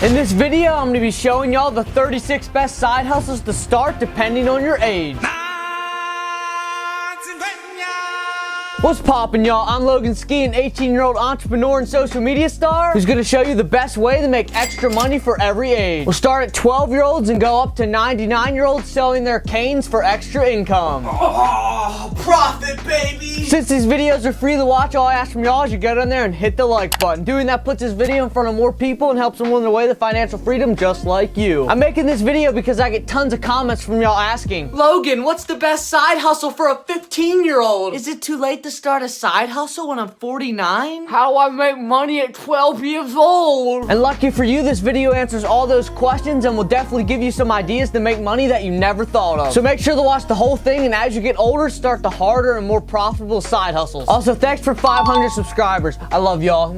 In this video, I'm going to be showing y'all the 36 best side hustles to start depending on your age. What's poppin', y'all? I'm Logan Ski, an 18-year-old entrepreneur and social media star who's gonna show you the best way to make extra money for every age. We'll start at 12-year-olds and go up to 99-year-olds selling their canes for extra income. Oh, profit, baby! Since these videos are free to watch, all I ask from y'all is you go down there and hit the like button. Doing that puts this video in front of more people and helps them on their way to financial freedom just like you. I'm making this video because I get tons of comments from y'all asking, Logan, what's the best side hustle for a 15-year-old? Is it too late to start a side hustle when I'm 49? How do I make money at 12 years old? And lucky for you, this video answers all those questions and will definitely give you some ideas to make money that you never thought of. So make sure to watch the whole thing, and as you get older, start the harder and more profitable side hustles. Also, thanks for 500 subscribers. I love y'all.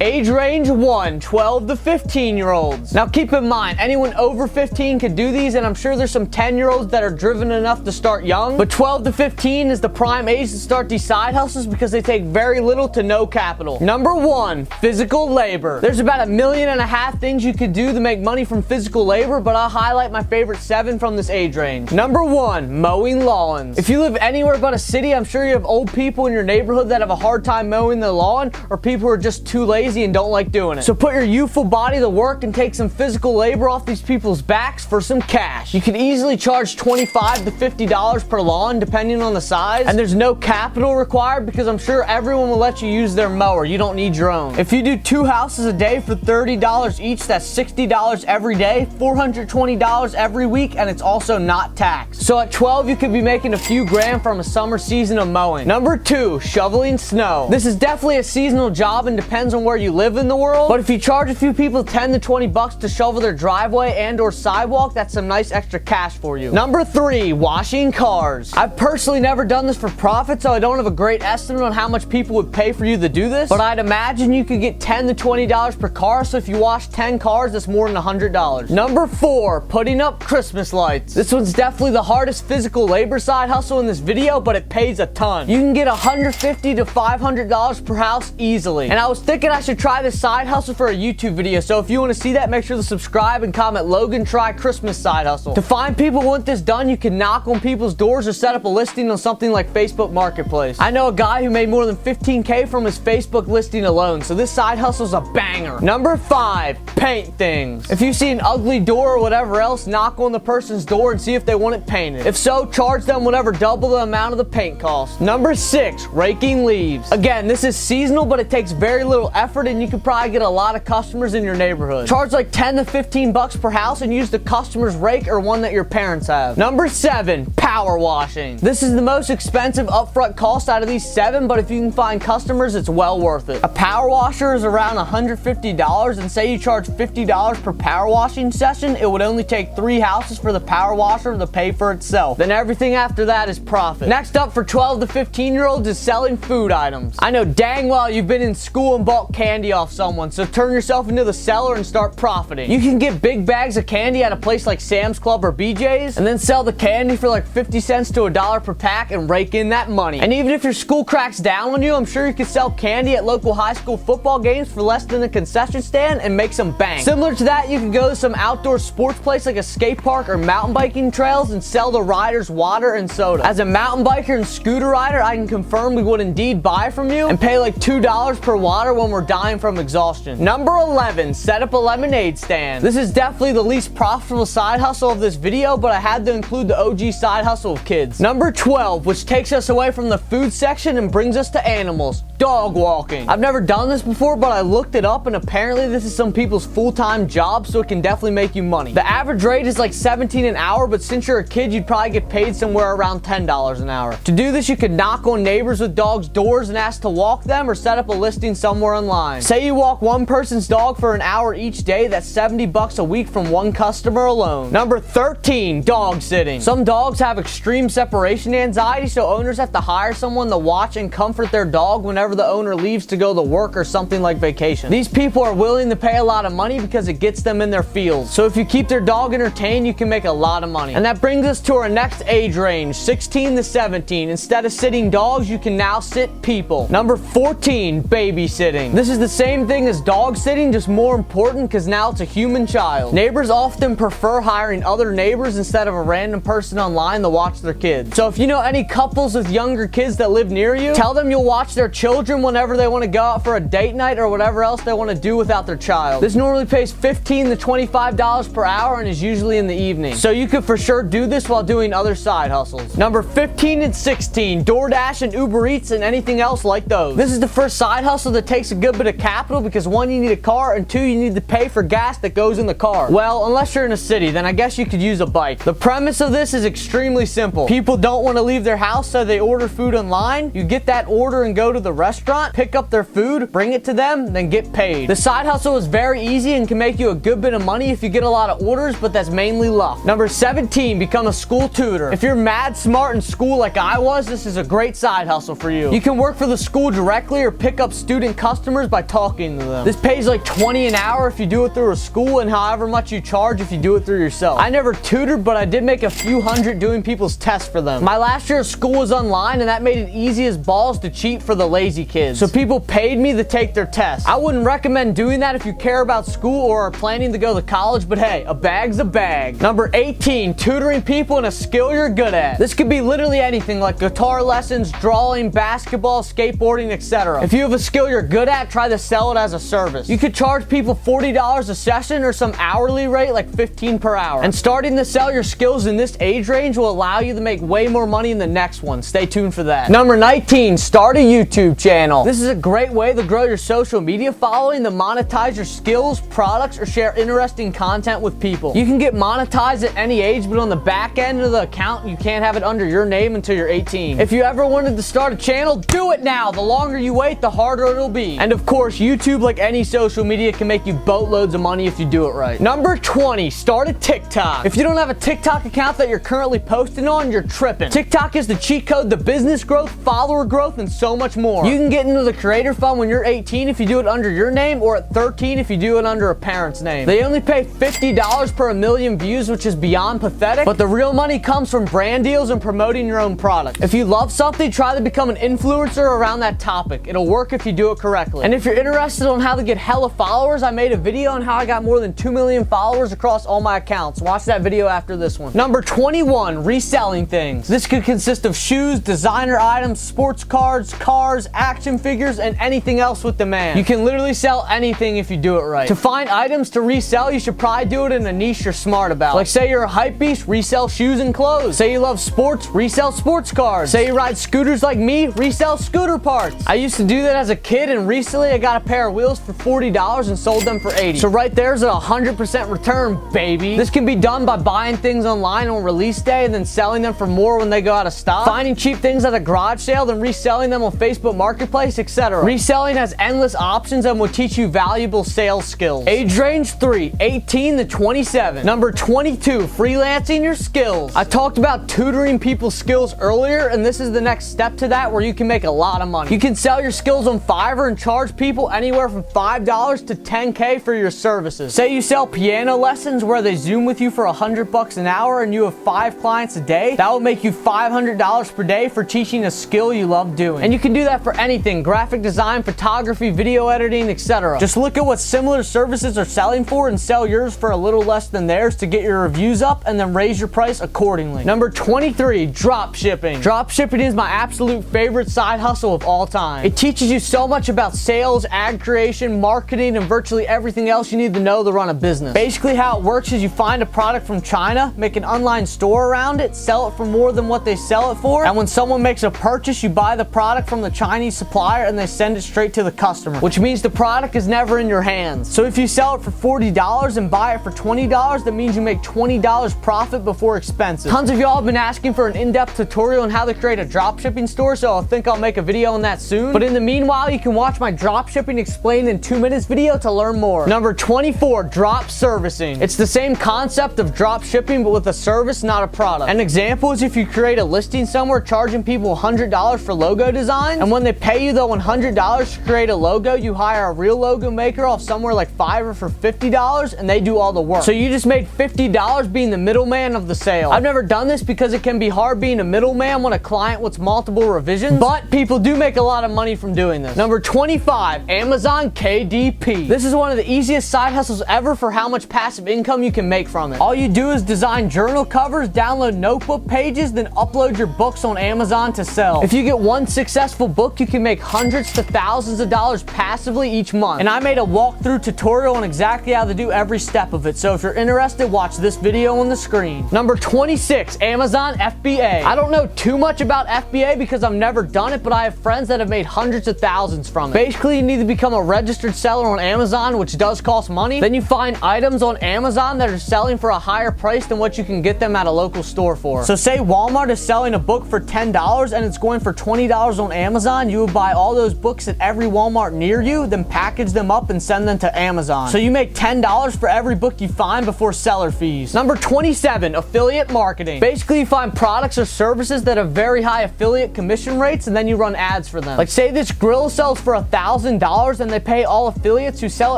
Age range 1, 12 to 15-year-olds. Now keep in mind, anyone over 15 can do these, and I'm sure there's some 10-year-olds that are driven enough to start young, but 12 to 15 is the prime age to start these side hustles because they take very little to no capital. Number 1, physical labor. There's about 1.5 million things you could do to make money from physical labor, but I'll highlight my favorite 7 from this age range. Number 1, mowing lawns. If you live anywhere but a city, I'm sure you have old people in your neighborhood that have a hard time mowing the lawn, or people who are just too lazy and don't like doing it. So put your youthful body to work and take some physical labor off these people's backs for some cash. You can easily charge $25 to $50 per lawn depending on the size, and there's no capital required because I'm sure everyone will let you use their mower. You don't need your own. If you do 2 houses a day for $30 each, that's $60 every day, $420 every week, and it's also not taxed. So at 12, you could be making a few grand from a summer season of mowing. Number 2, shoveling snow. This is definitely a seasonal job and depends on where you live in the world, but if you charge a few people 10 to 20 bucks to shovel their driveway and or sidewalk, that's some nice extra cash for you. Number 3, washing cars. I've personally never done this for profit, so I don't have a great estimate on how much people would pay for you to do this, but I'd imagine you could get $10 to $20 per car, so if you wash 10 cars, that's more than $100. Number 4, putting up Christmas lights. This one's definitely the hardest physical labor side hustle in this video, but it pays a ton. You can get $150 to $500 per house easily, and I was thinking I should try this side hustle for a YouTube video, so if you want to see that, make sure to subscribe and comment Logan try Christmas side hustle. To find people who want this done, you can knock on people's doors or set up a listing on something like Facebook Marketplace. I know a guy who made more than $15K from his Facebook listing alone, so this side hustle's a banger. Number 5, paint things. If you see an ugly door or whatever else, knock on the person's door and see if they want it painted. If so, charge them whatever double the amount of the paint cost. Number 6, raking leaves. Again, this is seasonal, but it takes very little effort and you could probably get a lot of customers in your neighborhood. Charge like 10 to 15 bucks per house and use the customer's rake or one that your parents have. Number 7, power washing. This is the most expensive upfront cost out of these 7, but if you can find customers, it's well worth it. A power washer is around $150, and say you charge $50 per power washing session, it would only take 3 houses for the power washer to pay for itself. Then everything after that is profit. Next up for 12 to 15-year-olds is selling food items. I know dang well you've been in school and bought candy off someone, so turn yourself into the seller and start profiting. You can get big bags of candy at a place like Sam's Club or BJ's, and then sell the candy for like 50 cents to $1 per pack and rake in that money. And even if your school cracks down on you, I'm sure you could sell candy at local high school football games for less than a concession stand and make some bank. Similar to that, you can go to some outdoor sports place like a skate park or mountain biking trails and sell the riders water and soda. As a mountain biker and scooter rider, I can confirm we would indeed buy from you and pay like $2 per water when we're dying from exhaustion. Number 11, set up a lemonade stand. This is definitely the least profitable side hustle of this video, but I had to include the OG side hustle of kids. Number 12, which takes us away from the food section and brings us to animals, dog walking. I've never done this before, but I looked it up and apparently this is some people's full-time job, so it can definitely make you money. The average rate is like $17 an hour, but since you're a kid, you'd probably get paid somewhere around $10 an hour. To do this, you could knock on neighbors with dogs' doors and ask to walk them, or set up a listing somewhere online. Say you walk one person's dog for an hour each day, that's 70 bucks a week from one customer alone. Number 13, dog sitting. Some dogs have extreme separation anxiety, so owners have to hire someone to watch and comfort their dog whenever whenever the owner leaves to go to work or something like vacation. These people are willing to pay a lot of money because it gets them in their fields. So if you keep their dog entertained, you can make a lot of money. And that brings us to our next age range, 16 to 17. Instead of sitting dogs, you can now sit people. Number 14, babysitting. This is the same thing as dog sitting, just more important because now it's a human child. Neighbors often prefer hiring other neighbors instead of a random person online to watch their kids. So if you know any couples with younger kids that live near you, tell them you'll watch their children whenever they want to go out for a date night or whatever else they want to do without their child. This normally pays $15 to $25 per hour and is usually in the evening. So you could for sure do this while doing other side hustles. Number 15 and 16, DoorDash and Uber Eats and anything else like those. This is the first side hustle that takes a good bit of capital because one, you need a car, and two, you need to pay for gas that goes in the car. Well, unless you're in a city, then I guess you could use a bike. The premise of this is extremely simple. People don't want to leave their house, so they order food online. You get that order and go to the restaurant, pick up their food, bring it to them, then get paid. The side hustle is very easy and can make you a good bit of money if you get a lot of orders, but that's mainly luck. Number 17, become a school tutor. If you're mad smart in school like I was, this is a great side hustle for you. You can work for the school directly or pick up student customers by talking to them. This pays like $20 an hour if you do it through a school and however much you charge if you do it through yourself. I never tutored, but I did make a few hundred doing people's tests for them. My last year of school was online and that made it easy as balls to cheat for the lazy kids. So people paid me to take their tests. I wouldn't recommend doing that if you care about school or are planning to go to college, but hey, a bag's a bag. Number 18, tutoring people in a skill you're good at. This could be literally anything like guitar lessons, drawing, basketball, skateboarding, etc. If you have a skill you're good at, try to sell it as a service. You could charge people $40 a session or some hourly rate like $15 per hour. And starting to sell your skills in this age range will allow you to make way more money in the next one. Stay tuned for that. Number 19, start a YouTube channel. This is a great way to grow your social media following, to monetize your skills, products, or share interesting content with people. You can get monetized at any age, but on the back end of the account, you can't have it under your name until you're 18. If you ever wanted to start a channel, do it now. The longer you wait, the harder it'll be. And of course, YouTube, like any social media, can make you boatloads of money if you do it right. Number 20, start a TikTok. If you don't have a TikTok account that you're currently posting on, you're tripping. TikTok is the cheat code to business growth, follower growth, and so much more. You can get into the creator fund when you're 18 if you do it under your name, or at 13 if you do it under a parent's name. They only pay $50 per 1,000,000 views, which is beyond pathetic, but the real money comes from brand deals and promoting your own product. If you love something, try to become an influencer around that topic. It'll work if you do it correctly. And if you're interested on how to get hella followers, I made a video on how I got more than 2 million followers across all my accounts. Watch that video after this one. Number 21, reselling things. This could consist of shoes, designer items, sports cards, cars, action figures, and anything else with demand. You can literally sell anything if you do it right. To find items to resell, you should probably do it in a niche you're smart about. Like say you're a hype beast, resell shoes and clothes. Say you love sports, resell sports cars. Say you ride scooters like me, resell scooter parts. I used to do that as a kid, and recently I got a pair of wheels for $40 and sold them for $80. So right there's a 100% return, baby. This can be done by buying things online on release day and then selling them for more when they go out of stock. Finding cheap things at a garage sale, then reselling them on Facebook Marketplace, etc. Reselling has endless options and will teach you valuable sales skills. Age range 3, 18 to 27. Number 22, freelancing your skills. I talked about tutoring people's skills earlier, and this is the next step to that where you can make a lot of money. You can sell your skills on Fiverr and charge people anywhere from $5 to $10K for your services. Say you sell piano lessons where they Zoom with you for $100 an hour and you have 5 clients a day. That will make you $500 per day for teaching a skill you love doing. And you can do that for anything: graphic design, photography, video editing, etc. Just look at what similar services are selling for and sell yours for a little less than theirs to get your reviews up, and then raise your price accordingly. Number 23, drop shipping. Drop shipping is my absolute favorite side hustle of all time. It teaches you so much about sales, ad creation, marketing, and virtually everything else you need to know to run a business. Basically how it works is you find a product from China, make an online store around it, sell it for more than what they sell it for, and when someone makes a purchase, you buy the product from the Chinese supplier and they send it straight to the customer, which means the product is never in your hands. So if you sell it for $40 and buy it for $20, that means you make $20 profit before expenses. Tons of y'all have been asking for an in-depth tutorial on how to create a dropshipping store, so I think I'll make a video on that soon. But in the meanwhile, you can watch my dropshipping explained in 2 minutes video to learn more. Number 24, drop servicing. It's the same concept of drop shipping, but with a service, not a product. An example is if you create a listing somewhere charging people $100 for logo design, and when they pay you the $100 to create a logo, you hire a real logo maker off somewhere like Fiverr for $50 and they do all the work. So you just made $50 being the middleman of the sale. I've never done this because it can be hard being a middleman when a client wants multiple revisions, but people do make a lot of money from doing this. Number 25, Amazon KDP. This is one of the easiest side hustles ever for how much passive income you can make from it. All you do is design journal covers, download notebook pages, then upload your books on Amazon to sell. If you get one successful book, you can make hundreds to thousands of dollars passively each month. And I made a walkthrough tutorial on exactly how to do every step of it. So if you're interested, watch this video on the screen. Number 26, Amazon FBA. I don't know too much about FBA because I've never done it, but I have friends that have made hundreds of thousands from it. Basically, you need to become a registered seller on Amazon, which does cost money. Then you find items on Amazon that are selling for a higher price than what you can get them at a local store for. So say Walmart is selling a book for $10 and it's going for $20 on Amazon, you would buy all those books at every Walmart near you, then package them up and send them to Amazon. So you make $10 for every book you find before seller fees. Number 27, affiliate marketing. Basically, you find products or services that have very high affiliate commission rates and then you run ads for them. Like say this grill sells for $1,000 and they pay all affiliates who sell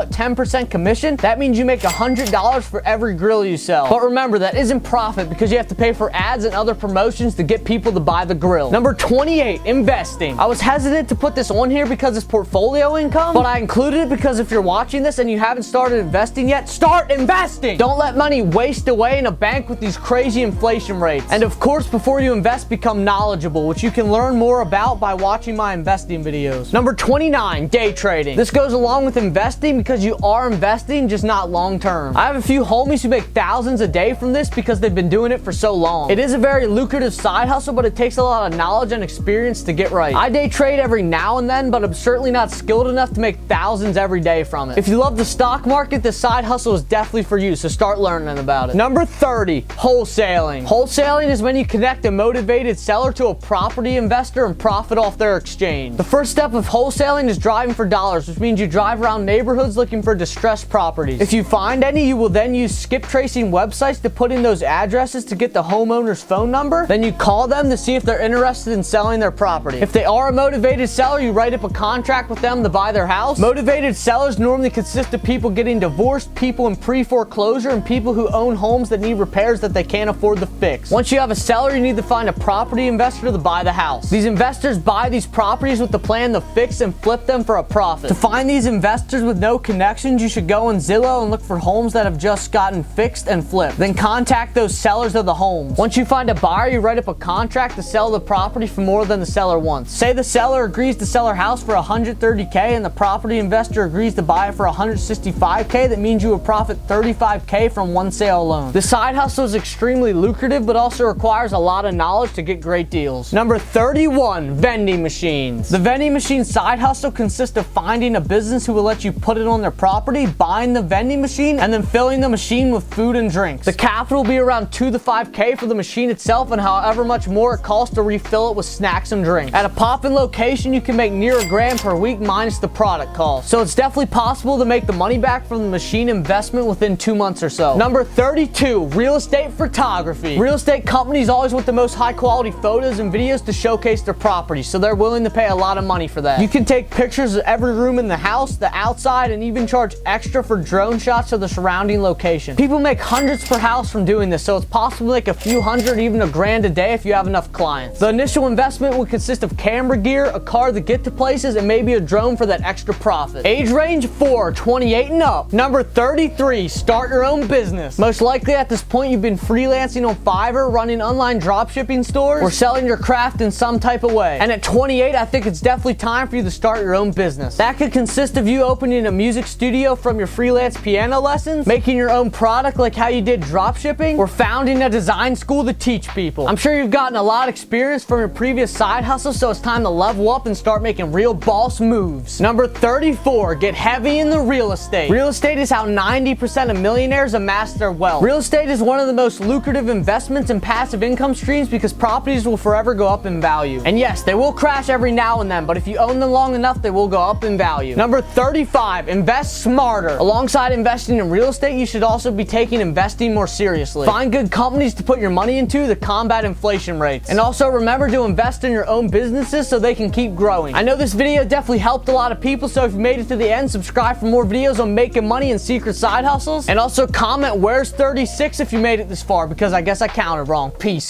at 10% commission. That means you make $100 for every grill you sell. But remember, that isn't profit because you have to pay for ads and other promotions to get people to buy the grill. Number 28, investing. I was hesitant to put this on here because it's portfolio income, but I included it because if you're watching this and you haven't started investing yet, start investing! Don't let money waste away in a bank with these crazy inflation rates. And of course, before you invest, become knowledgeable, which you can learn more about by watching my investing videos. Number 29, day trading. This goes along with investing because you are investing, just not long term. I have a few homies who make thousands a day from this because they've been doing it for so long. It is a very lucrative side hustle, but it takes a lot of knowledge and experience to get right. I day trade every now and then, but I'm certainly not skilled enough to make thousands every day from it. If you love the stock market, this side hustle is definitely for you, so start learning about it. Number 30, wholesaling. Wholesaling is when you connect a motivated seller to a property investor and profit off their exchange. The first step of wholesaling is driving for dollars, which means you drive around neighborhoods looking for distressed properties. If you find any, you will then use skip tracing websites to put in those addresses to get the homeowner's phone number. Then you call them to see if they're interested in selling their property. If they are a motivated seller, you write up a contract with them to buy their house. Motivated sellers normally consist of people getting divorced, people in pre-foreclosure, and people who own homes that need repairs that they can't afford to fix. Once you have a seller, you need to find a property investor to buy the house. These investors buy these properties with the plan to fix and flip them for a profit. To find these investors with no connections, you should go on Zillow and look for homes that have just gotten fixed and flipped. Then contact those sellers of the homes. Once you find a buyer, you write up a contract to sell the property for more than the seller wants. Say the seller agrees to sell her house for $130K and the property investor agrees to buy it for $165K. That means you will profit $35K from one sale alone. The side hustle is extremely lucrative, but also requires a lot of knowledge to get great deals. Number 31, vending machines. The vending machine side hustle consists of finding a business who will let you put it on their property, buying the vending machine, and then filling the machine with food and drinks. The capital will be around $2 to $5K for the machine itself and however much more it costs to refill it with snacks and drinks. At a pop-in location, you can make near $1,000 per week minus the product cost. So it's definitely possible to make the money back from the machine investment within 2 months or so. Number 32, real estate photography. Real estate companies always want the most high quality photos and videos to showcase their property, so they're willing to pay a lot of money for that. You can take pictures of every room in the house, the outside, and even charge extra for drone shots of the surrounding location. People make hundreds per house from doing this, so it's possible to make a few hundred, even $1,000 a day if you have enough clients. The initial investment would consist of camera gear, a car to get to places, and maybe a drone for that extra profit. Age range 4, 28 and up. Number 33, start your own business. Most likely at this point you've been freelancing on Fiverr, running online dropshipping stores, or selling your craft in some type of way. And at 28, I think it's definitely time for you to start your own business. That could consist of you opening a music studio from your freelance piano lessons, making your own product like how you did dropshipping, or founding a design school to teach people. I'm sure you've gotten a lot of experience from your previous side hustle, so it's time to level up and start making real boss moves. Number 34, get heavy in the real estate. Real estate is how 90% of millionaires amass their wealth. Real estate is one of the most lucrative investments and passive income streams because properties will forever go up in value. And yes, they will crash every now and then, but if you own them long enough, they will go up in value. Number 35, invest smarter. Alongside investing in real estate, you should also be taking investing more seriously. Find good companies to put your money into to combat inflation rates. And also remember to invest in your own businesses so they can and keep growing. I know this video definitely helped a lot of people, so if you made it to the end, subscribe for more videos on making money and secret side hustles. And also comment where's 36 if you made it this far, because I guess I counted wrong. Peace.